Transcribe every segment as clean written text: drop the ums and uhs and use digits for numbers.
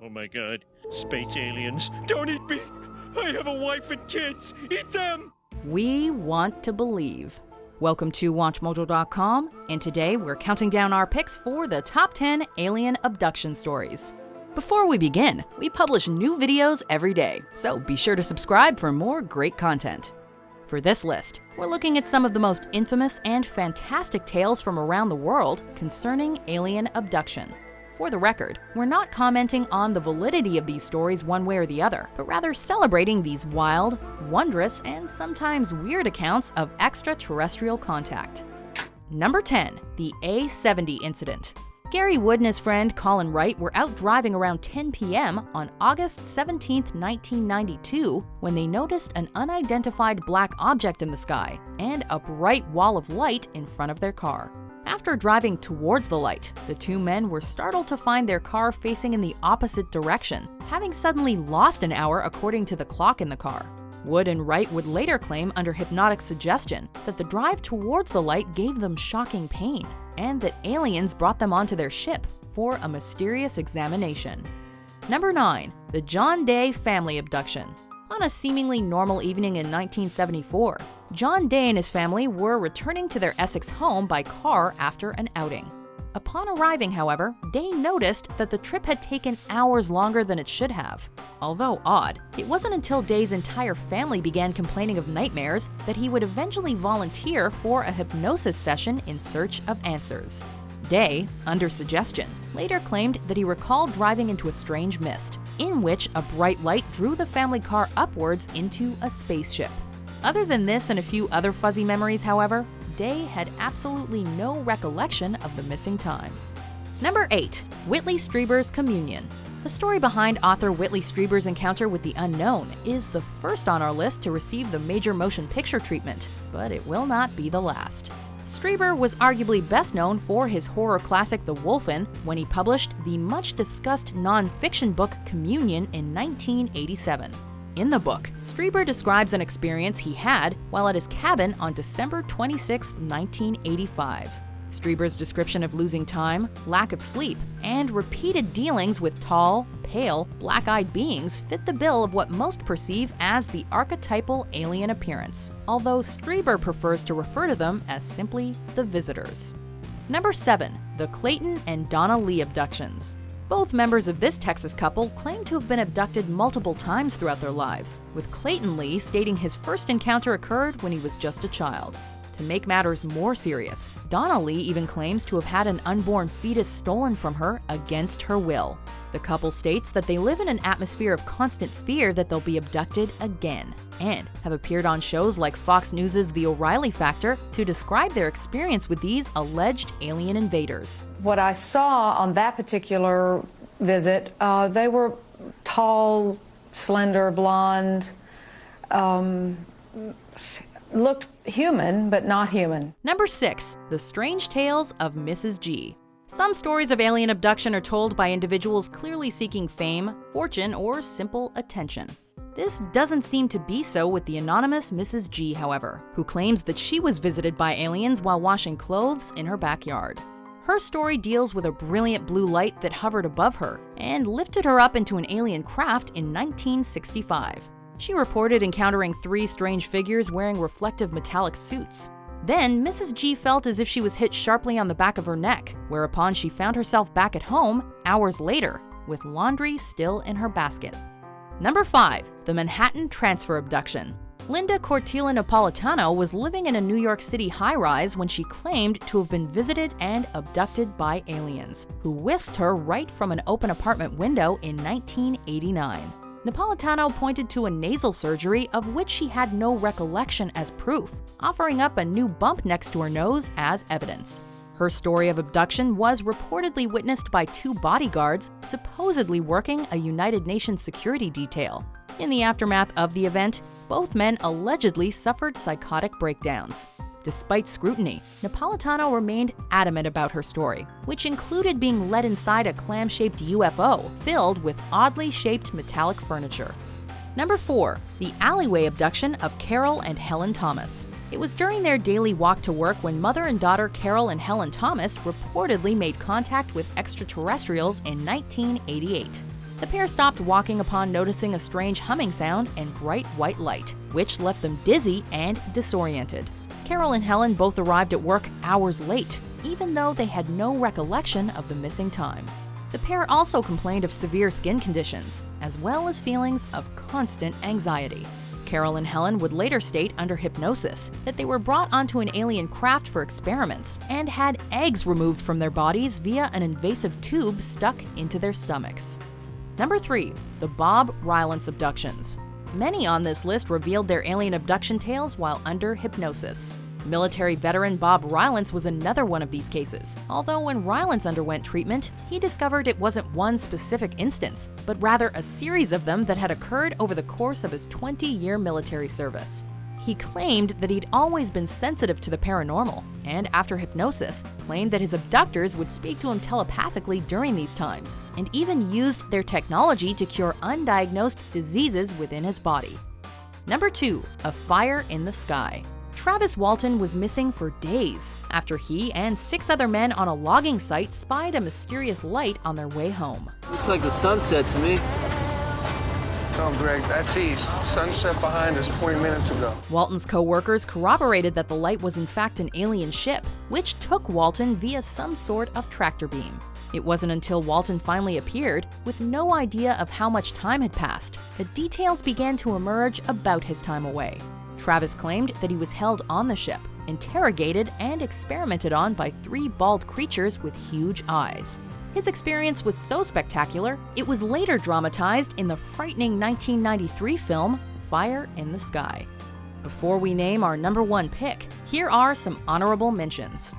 Oh my god. Space aliens. Don't eat me! I have a wife and kids! Eat them! We want to believe. Welcome to WatchMojo.com, and today we're counting down our picks for the top 10 alien abduction stories. Before we begin, we publish new videos every day, so be sure to subscribe for more great content. For this list, we're looking at some of the most infamous and fantastic tales from around the world concerning alien abduction. For the record, we're not commenting on the validity of these stories one way or the other, but rather celebrating these wild, wondrous, and sometimes weird accounts of extraterrestrial contact. Number 10. The A70 Incident. Gary Wood and his friend Colin Wright were out driving around 10 p.m. on August 17, 1992, when they noticed an unidentified black object in the sky and a bright wall of light in front of their car. After driving towards the light, the two men were startled to find their car facing in the opposite direction, having suddenly lost an hour according to the clock in the car. Wood and Wright would later claim under hypnotic suggestion that the drive towards the light gave them shocking pain, and that aliens brought them onto their ship for a mysterious examination. Number 9. The John Day Family Abduction. On a seemingly normal evening in 1974, John Day and his family were returning to their Essex home by car after an outing. Upon arriving, however, Day noticed that the trip had taken hours longer than it should have. Although odd, it wasn't until Day's entire family began complaining of nightmares that he would eventually volunteer for a hypnosis session in search of answers. Day, under suggestion, later claimed that he recalled driving into a strange mist, in which a bright light drew the family car upwards into a spaceship. Other than this and a few other fuzzy memories, however, Day had absolutely no recollection of the missing time. Number 8. Whitley Streiber's Communion. The story behind author Whitley Streiber's encounter with the unknown is the first on our list to receive the major motion picture treatment, but it will not be the last. Streiber was arguably best known for his horror classic The Wolfen when he published the much-discussed non-fiction book Communion in 1987. In the book, Streiber describes an experience he had while at his cabin on December 26, 1985. Streiber's description of losing time, lack of sleep, and repeated dealings with tall, pale, black-eyed beings fit the bill of what most perceive as the archetypal alien appearance, although Streiber prefers to refer to them as simply the visitors. Number 7. The Clayton and Donnelly Abductions. Both members of this Texas couple claim to have been abducted multiple times throughout their lives, with Clayton Lee stating his first encounter occurred when he was just a child. To make matters more serious, Donnelly even claims to have had an unborn fetus stolen from her against her will. The couple states that they live in an atmosphere of constant fear that they'll be abducted again, and have appeared on shows like Fox News' The O'Reilly Factor to describe their experience with these alleged alien invaders. What I saw on that particular visit, they were tall, slender, blonde, looked human, but not human. Number 6. The Strange Tales of Mrs. G. Some stories of alien abduction are told by individuals clearly seeking fame, fortune, or simple attention. This doesn't seem to be so with the anonymous Mrs. G, however, who claims that she was visited by aliens while washing clothes in her backyard. Her story deals with a brilliant blue light that hovered above her and lifted her up into an alien craft in 1965. She reported encountering 3 strange figures wearing reflective metallic suits. Then, Mrs. G felt as if she was hit sharply on the back of her neck, whereupon she found herself back at home hours later, with laundry still in her basket. Number 5. The Manhattan Transfer Abduction. Linda Napolitano was living in a New York City high-rise when she claimed to have been visited and abducted by aliens, who whisked her right from an open apartment window in 1989. Napolitano pointed to a nasal surgery of which she had no recollection as proof, offering up a new bump next to her nose as evidence. Her story of abduction was reportedly witnessed by 2 bodyguards supposedly working a United Nations security detail. In the aftermath of the event, both men allegedly suffered psychotic breakdowns. Despite scrutiny, Napolitano remained adamant about her story, which included being led inside a clam-shaped UFO filled with oddly shaped metallic furniture. Number 4. The Alleyway Abduction of Carol and Helen Thomas. It was during their daily walk to work when mother and daughter Carol and Helen Thomas reportedly made contact with extraterrestrials in 1988. The pair stopped walking upon noticing a strange humming sound and bright white light, which left them dizzy and disoriented. Carol and Helen both arrived at work hours late, even though they had no recollection of the missing time. The pair also complained of severe skin conditions, as well as feelings of constant anxiety. Carol and Helen would later state under hypnosis that they were brought onto an alien craft for experiments and had eggs removed from their bodies via an invasive tube stuck into their stomachs. Number 3. The Bob Rylance Abductions. Many on this list revealed their alien abduction tales while under hypnosis. Military veteran Bob Rylance was another one of these cases, although when Rylance underwent treatment, he discovered it wasn't one specific instance, but rather a series of them that had occurred over the course of his 20-year military service. He claimed that he'd always been sensitive to the paranormal, and after hypnosis, claimed that his abductors would speak to him telepathically during these times, and even used their technology to cure undiagnosed diseases within his body. Number 2. A Fire in the Sky. Travis Walton was missing for days after he and 6 other men on a logging site spied a mysterious light on their way home. Looks like the sunset to me. No, Greg, that's east. Sunset behind us 20 minutes ago. Walton's co-workers corroborated that the light was in fact an alien ship, which took Walton via some sort of tractor beam. It wasn't until Walton finally appeared, with no idea of how much time had passed, that details began to emerge about his time away. Travis claimed that he was held on the ship, interrogated and experimented on by 3 bald creatures with huge eyes. His experience was so spectacular, it was later dramatized in the frightening 1993 film Fire in the Sky. Before we name our number 1 pick, here are some honorable mentions.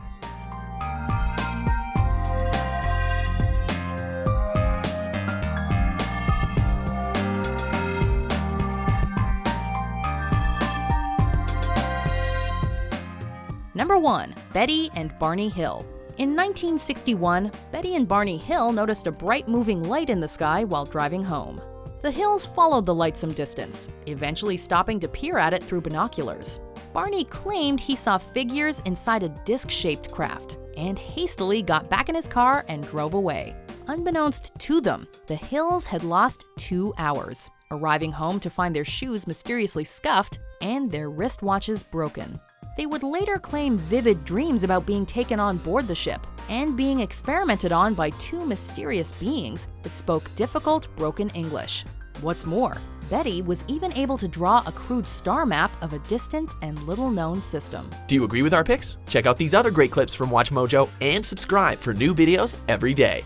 Number 1. Betty and Barney Hill. In 1961, Betty and Barney Hill noticed a bright moving light in the sky while driving home. The Hills followed the light some distance, eventually stopping to peer at it through binoculars. Barney claimed he saw figures inside a disc-shaped craft and hastily got back in his car and drove away. Unbeknownst to them, the Hills had lost 2 hours, arriving home to find their shoes mysteriously scuffed and their wristwatches broken. They would later claim vivid dreams about being taken on board the ship and being experimented on by 2 mysterious beings that spoke difficult, broken English. What's more, Betty was even able to draw a crude star map of a distant and little-known system. Do you agree with our picks? Check out these other great clips from WatchMojo and subscribe for new videos every day.